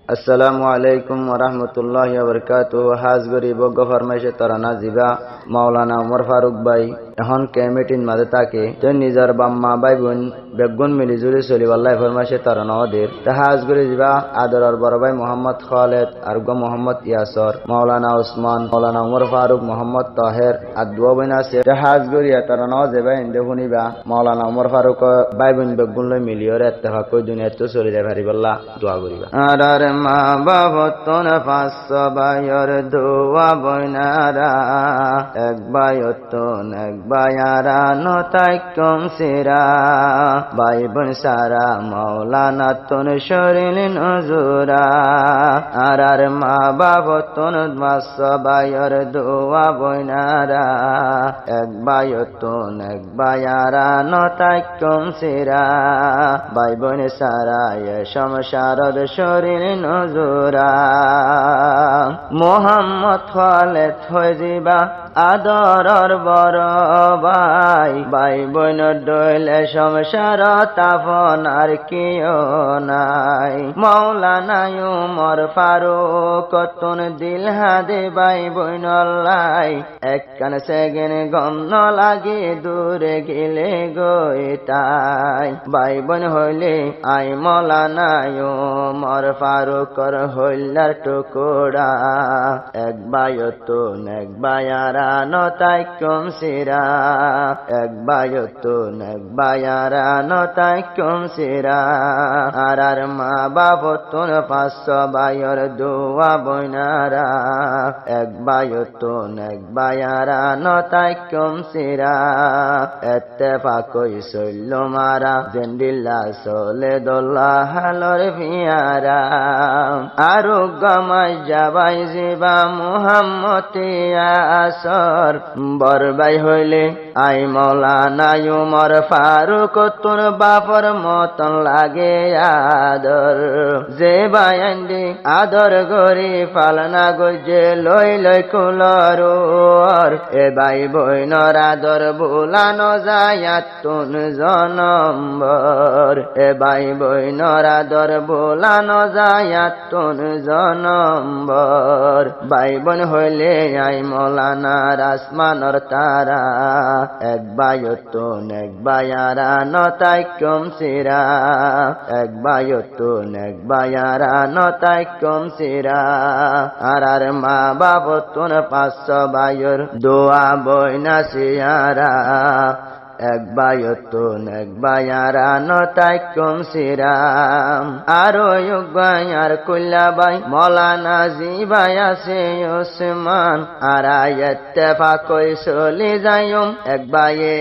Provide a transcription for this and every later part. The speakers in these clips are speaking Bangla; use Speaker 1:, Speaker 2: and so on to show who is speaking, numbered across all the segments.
Speaker 1: আসসালামু আলাইকুম ওয়া রাহমাতুল্লাহি ওয়া বারাকাতুহু। হাজ গরিব ফরমাইশে তরানা জিবা মাওলানা উমর ফারুক ভাই এখন কেমিটিন মাঝে থাকে তো নিজের বাম্মা ভাই বোন বেগুন মিলি জুলি চলি আল্লাহ ফরমাইশে তরানা ওদের হাজ গরি জিবা আদরর বড় ভাই মোহাম্মদ খালেদ আর গো মোহাম্মদ ইয়াসর মাওলানা উসমান মাওলানা উমর ফারুক মোহাম্মদ তাহের আর দুয়া বোন আছে হাজ গরি তরানা জিবা ইন্দে শুনিবা মাওলানা উমর ফারুক ভাই বোন বেগুন লই মিলিয়র ইত্তেফাক কই দুনিয়া তো চলি যায় ভারিবাল্লাহ দোয়া করিবা আর মা বাবতন পাঁচ ভাইয়ের দোয়া বইনারা এক ভাইয়তন এক ভাইয়ারা নতাই কম সিরা ভাই বোন সারা মাওলানা তন শরীর নজুরা আর মা বাবতন পাঁচ ভাইয়ের দোয়া বইনারা এক ভাইয়তন এক ভাইয়ারা নতাই কম সিরা ভাই বোন সারা এ সংসারের শরীর নজুরা মোহাম্মদ খালেদ হইজিবা আদরর বড় ভাই ভাই বোন ডইলে সংসার তাপন আর কিও নাই মাওলানা উমর ফারুক তুন দিল হাদে ভাই বোন লাই একখান সেগেন গম ন লাগে দূরে গেলে গইতাই ভাই বোন হইলে আই মাওলানা উমর ফারুকর হইলার টুকুরা এক ভাইয়তন এক ভাইয়ারা নতাই কম সিরা এক ভাইয়তন এক ভাইয়ারা নতাই কম সিরা আর মা বাবতন পাঁচ ভাইয়ের দোয়া বইনারা এক ভাইয়তন এক ভাইয়ারা নতাই কম সিরা ইত্তেফাক কই চইল মারা জেন্দিল্লা চলে দোল্লা হালর ভিয়ারা আরো গামাই যাবাই জিবা মুহাম্মদ আসর বরবাই হইলে আই মাওলানা উমর ফারুক তোর বাপর মতন লাগে আদর যে বায়ান্দি আদর গরি পালনা গজে লই লই কুলর এ ভাই বইনর আদর ভুলানো যায় তুন জনম্বর এ ভাই বইনর আদর ভুলানো যায় তুন জনম্বর ভাই বোন হইলে আই মাওলানার আসমানর তারা এক ভাইয়তন এক ভাইয়ারা নতাই কম সিরা এক ভাইয়তন এক ভাইয়ারা নতাই কম সিরা আর মা বাবতন পাঁচ ভাইয়ের দোয়া বইনা সিয়ারা এক ভাইয়তন এক ভাইয়ারা নতাই কম সিরা আরো এক ভাইয়ার কুল্লা ভাই মাওলানা জি ভাই আছে ওসমান আর ইত্তেফাক কই চলি যাইম এক ভাইয়ে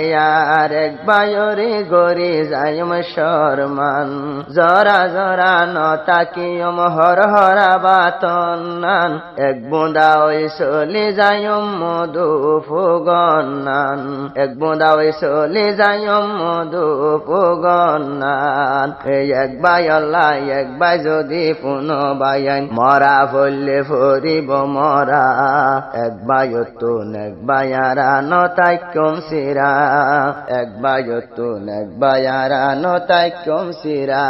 Speaker 1: আর এক ভাইয়রে গরি যাইম শরমান জরা জরা নতাকিয়ম হর হরা বাতনান এক বুঁদা ওই চলি যাইম মধু ফুগনান এক বুঁদা ওই চলি যাইম মধু ফুগনান এই এক ভাই আল্লাহ এক ভাই যদি পুনো ভাইয়ান মরা ফললে ফরিব মরা এক ভাইয়তন এক ভাইয়ারা নতাই কম সিরা এক ভাইয়তন এক ভাইয়ারা নতাই কম সিরা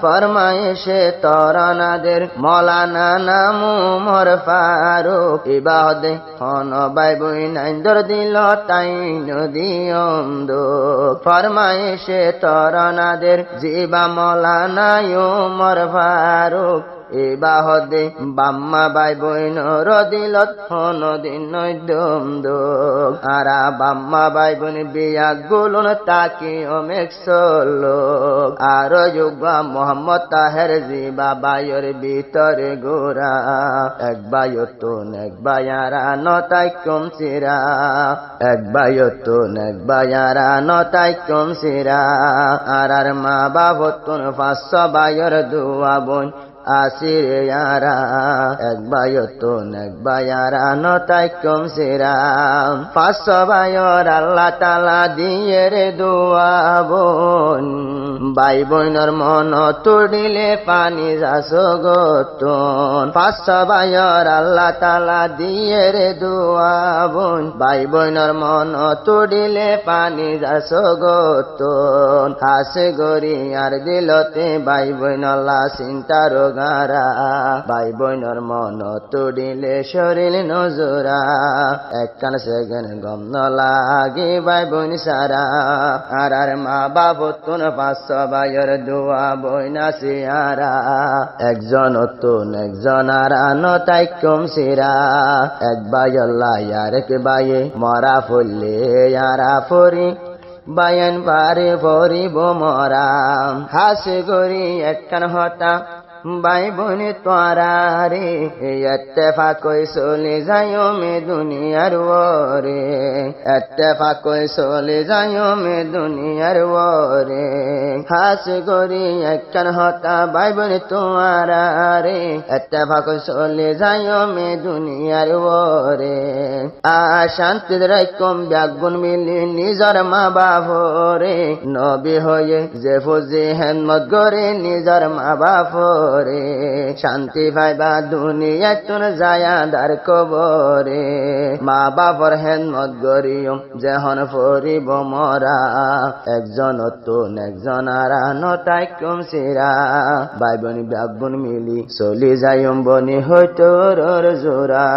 Speaker 1: ফরমাইশে তরানাদের মাওলানা নাম উমর ফারুক ইবাদে হন ভাই বই নাইন্দর দিল তাই নদিয়ম ফরমাইশে তরানাদের জিবা মাওলানা উমর ফারুক এবাহদে বাম্মা ভাই বোন রদিলত হন দিন দম দোক আরা বাম্মা ভাই বোন বিয়া গুলন তাকি অমেক লোক আর যুগা মোহাম্মদ তাহের জিবা ভাইয়ের ভিতরে গোরা এক ভাইয়তন এক ভাইয়ারা নতাই কম সিরা এক ভাইয়তন এক ভাইয়ারা নতাই কম সিরা আর মা বাবতন পাঁচ ভাইয়ের দোয়া বোন আসিরে ইয়ারা এক ভাইয়তন এক ভাইয়ারা নতাই কম সিরা পাঁচ ভাইয়ের আল্লাহ তাআলা দিয়ে রে দোয়া বোন ভাই বোনের মন তুড়িলে পানি যাস গতন পাঁচ ভাইয়ের আল্লাহ তাআলা দিয়ে রে দোয়া বোন ভাই বোনের মন তুড়িলে পানি যাস গতন হাসে গরি আর দিলতে ভাই বোন আল্লাহ চিন্তা রোগ গারা ভাই বোনের মন তুড়িলে শরীর নজরা একখান সেকেন্ড গম ন লাগে ভাই বোন সারা আর মা বাপ তুন 500 ভাইয়ের দোয়া বইনা সিয়ারা একজন তুন একজন আরানো তাই কম সিরা এক ভাই আল্লাহ আরেক ভাইয়ে মরা ফুললে ইয়ারা ফরি বায়ন পারে ফরিব মরা হাসে গরি একখান হতা ভাই বোন তোরা রে ইত্তেফাক কই চলে যাইও মে দুনিয়ার ওরে ইত্তেফাক কই চলে যাইও মে দুনিয়ার ওরে হাস গরি একখান হতা ভাই বোন তোরা রে ইত্তেফাক কই চলে যাইও মে দুনিয়ার ওরে শান্তি রাইকম ব্যাগুন মিলি নিজর মা বাপরে নবী হয়ে যে ফুজি হেমত গরে নিজর মা বাপরে শান্তি পাইবা দুনিয়া তুন যায়া দার কবরে মা বাপর হেমত গরিও যেহন ফরিব মরা একজন তুন একজন আরানো তাই কম সিরা ভাই বোন ব্যাগুন মিলি চলি যাইম বনি হইতর জোরা।